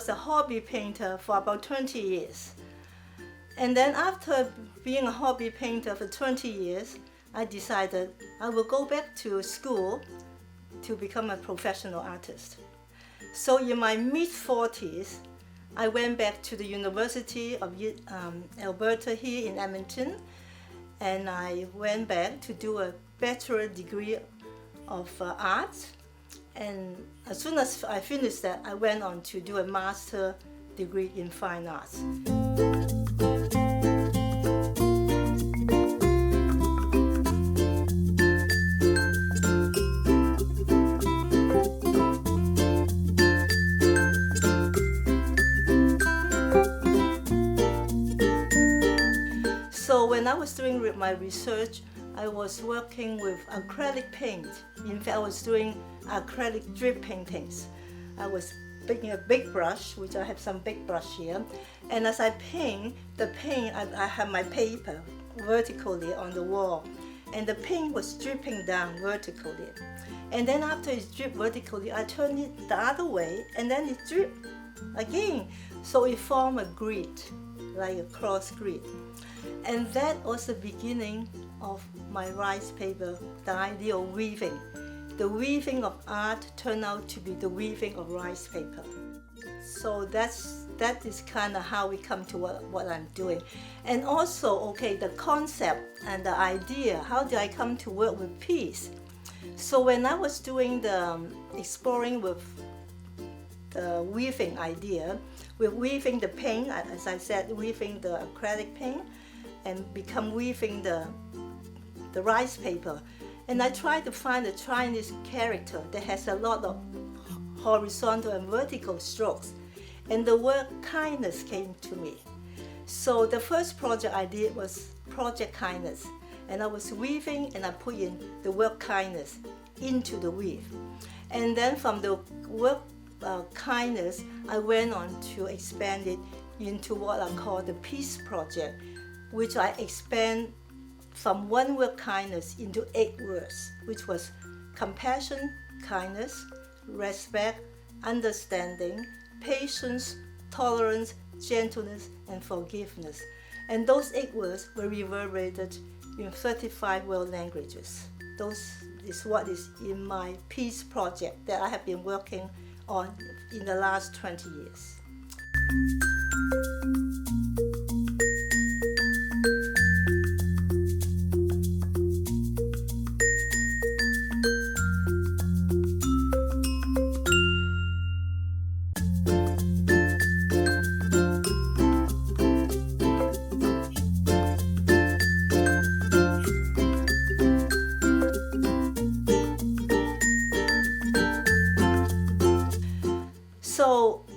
was a hobby painter for about 20 years. And then after being a hobby painter for 20 years, I decided I will go back to school to become a professional artist. So in my mid-40s, I went back to the University of Alberta here in Edmonton, and I went back to do a bachelor degree of art. And as soon as I finished that, I went on to do a master degree in fine arts. So when I was doing my research, I was working with acrylic paint. In fact, I was doing acrylic drip paintings. I was taking a big brush, which I have some big brush here, and as I paint, I have my paper vertically on the wall, and the paint was dripping down vertically. And then after it dripped vertically, I turned it the other way, and then it dripped again. So it formed a grid, like a cross grid. And that was the beginning of my rice paper, the idea of weaving. The weaving of art turned out to be the weaving of rice paper. So that is kind of how we come to what I'm doing. And also, okay, the concept and the idea, how did I come to work with peace? So when I was doing the exploring with the weaving idea, with weaving the paint, as I said, weaving the acrylic paint, and become weaving the rice paper. And I tried to find a Chinese character that has a lot of horizontal and vertical strokes. And the word kindness came to me. So the first project I did was Project Kindness. And I was weaving and I put in the word kindness into the weave. And then from the word kindness, I went on to expand it into what I call the Peace Project, which I expand from one word kindness into 8 words, which was compassion, kindness, respect, understanding, patience, tolerance, gentleness, and forgiveness. And those 8 words were reverberated in 35 world languages. Those is what is in my Peace Project that I have been working on in the last 20 years.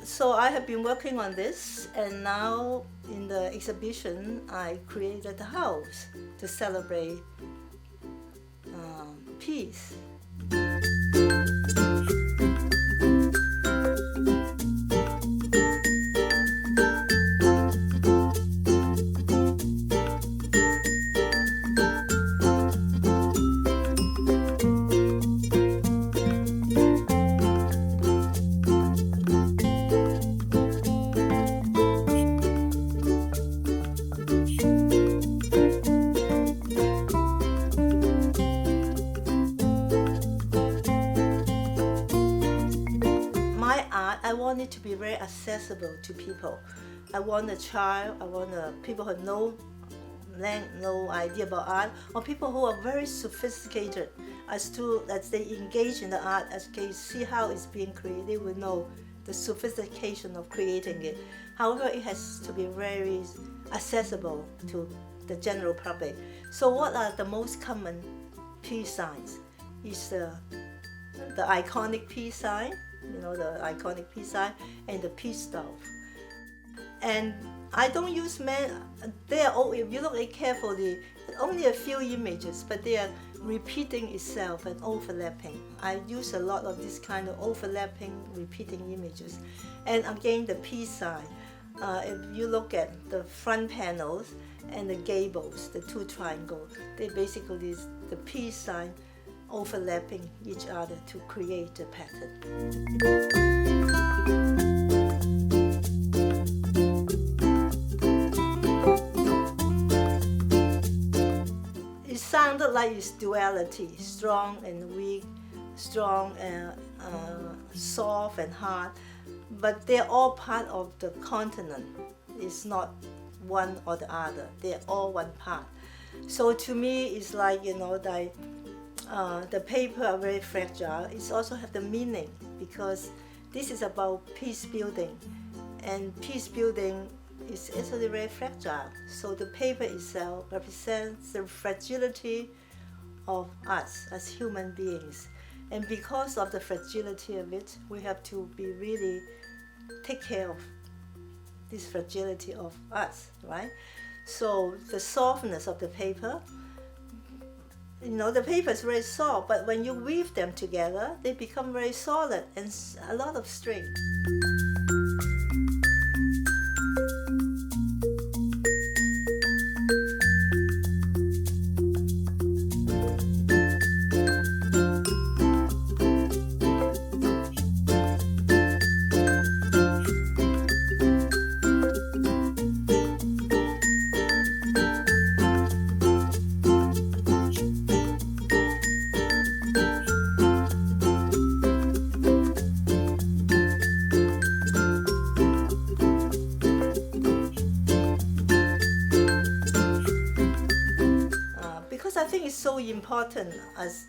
So I have been working on this, and now in the exhibition I created a house to celebrate peace. I want it to be very accessible to people. I want people who know idea about art, or people who are very sophisticated as they engage in the art, as they see how it's being created, they will know the sophistication of creating it. However, it has to be very accessible to the general public. So what are the most common peace signs? Is the iconic peace sign, the iconic peace sign, and the peace stove. And I don't use if you look at it carefully, only a few images, but they are repeating itself and overlapping. I use a lot of this kind of overlapping, repeating images. And again, the peace sign. If you look at the front panels and the gables, the 2 triangles, they basically is the peace sign overlapping each other to create a pattern. sounded like it's duality, strong and weak, strong and soft and hard, but they're all part of the continent. It's not one or the other. They're all one part. So to me, it's like, the paper are very fragile. It also have the meaning, because this is about peace building, and peace building is actually very fragile. So the paper itself represents the fragility of us as human beings, and because of the fragility of it, we have to be really take care of this fragility of us, right? So the softness of the paper, the paper is very soft, but when you weave them together, they become very solid and a lot of strength. I think it's so important, as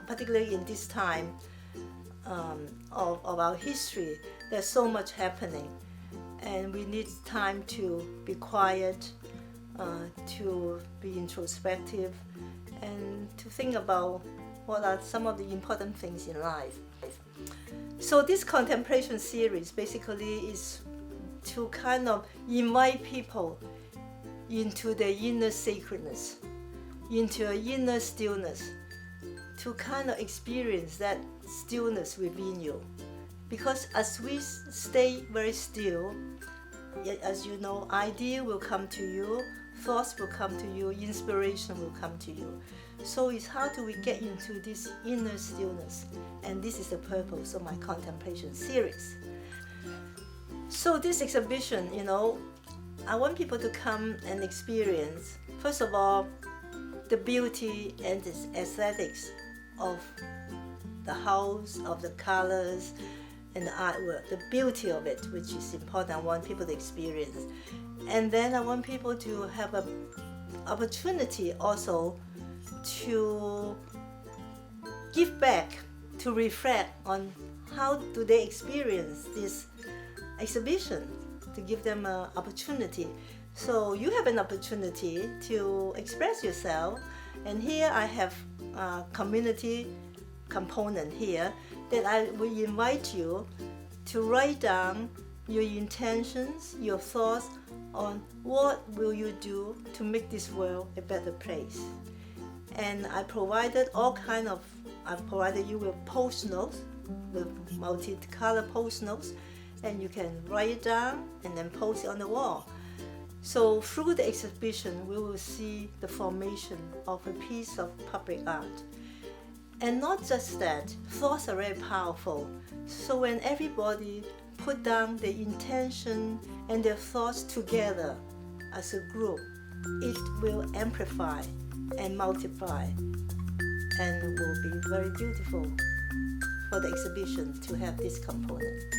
particularly in this time of our history. There's so much happening, and we need time to be quiet, to be introspective, and to think about what are some of the important things in life. So this contemplation series basically is to kind of invite people into their inner sacredness, into an inner stillness, to kind of experience that stillness within you. Because as we stay very still, as you know, idea will come to you, thoughts will come to you, inspiration will come to you. So it's how do we get into this inner stillness? And this is the purpose of my contemplation series. So this exhibition, I want people to come and experience, first of all, the beauty and the aesthetics of the house, of the colors and the artwork, the beauty of it, which is important. I want people to experience. And then I want people to have an opportunity also to give back, to reflect on how do they experience this exhibition, to give them an opportunity. So you have an opportunity to express yourself, and here I have a community component here that I will invite you to write down your intentions, your thoughts on what will you do to make this world a better place. And I provided you with post notes, with multi-color post notes, and you can write it down and then post it on the wall. So through the exhibition, we will see the formation of a piece of public art. And not just that, thoughts are very powerful. So when everybody put down their intention and their thoughts together as a group, it will amplify and multiply, and will be very beautiful for the exhibition to have this component.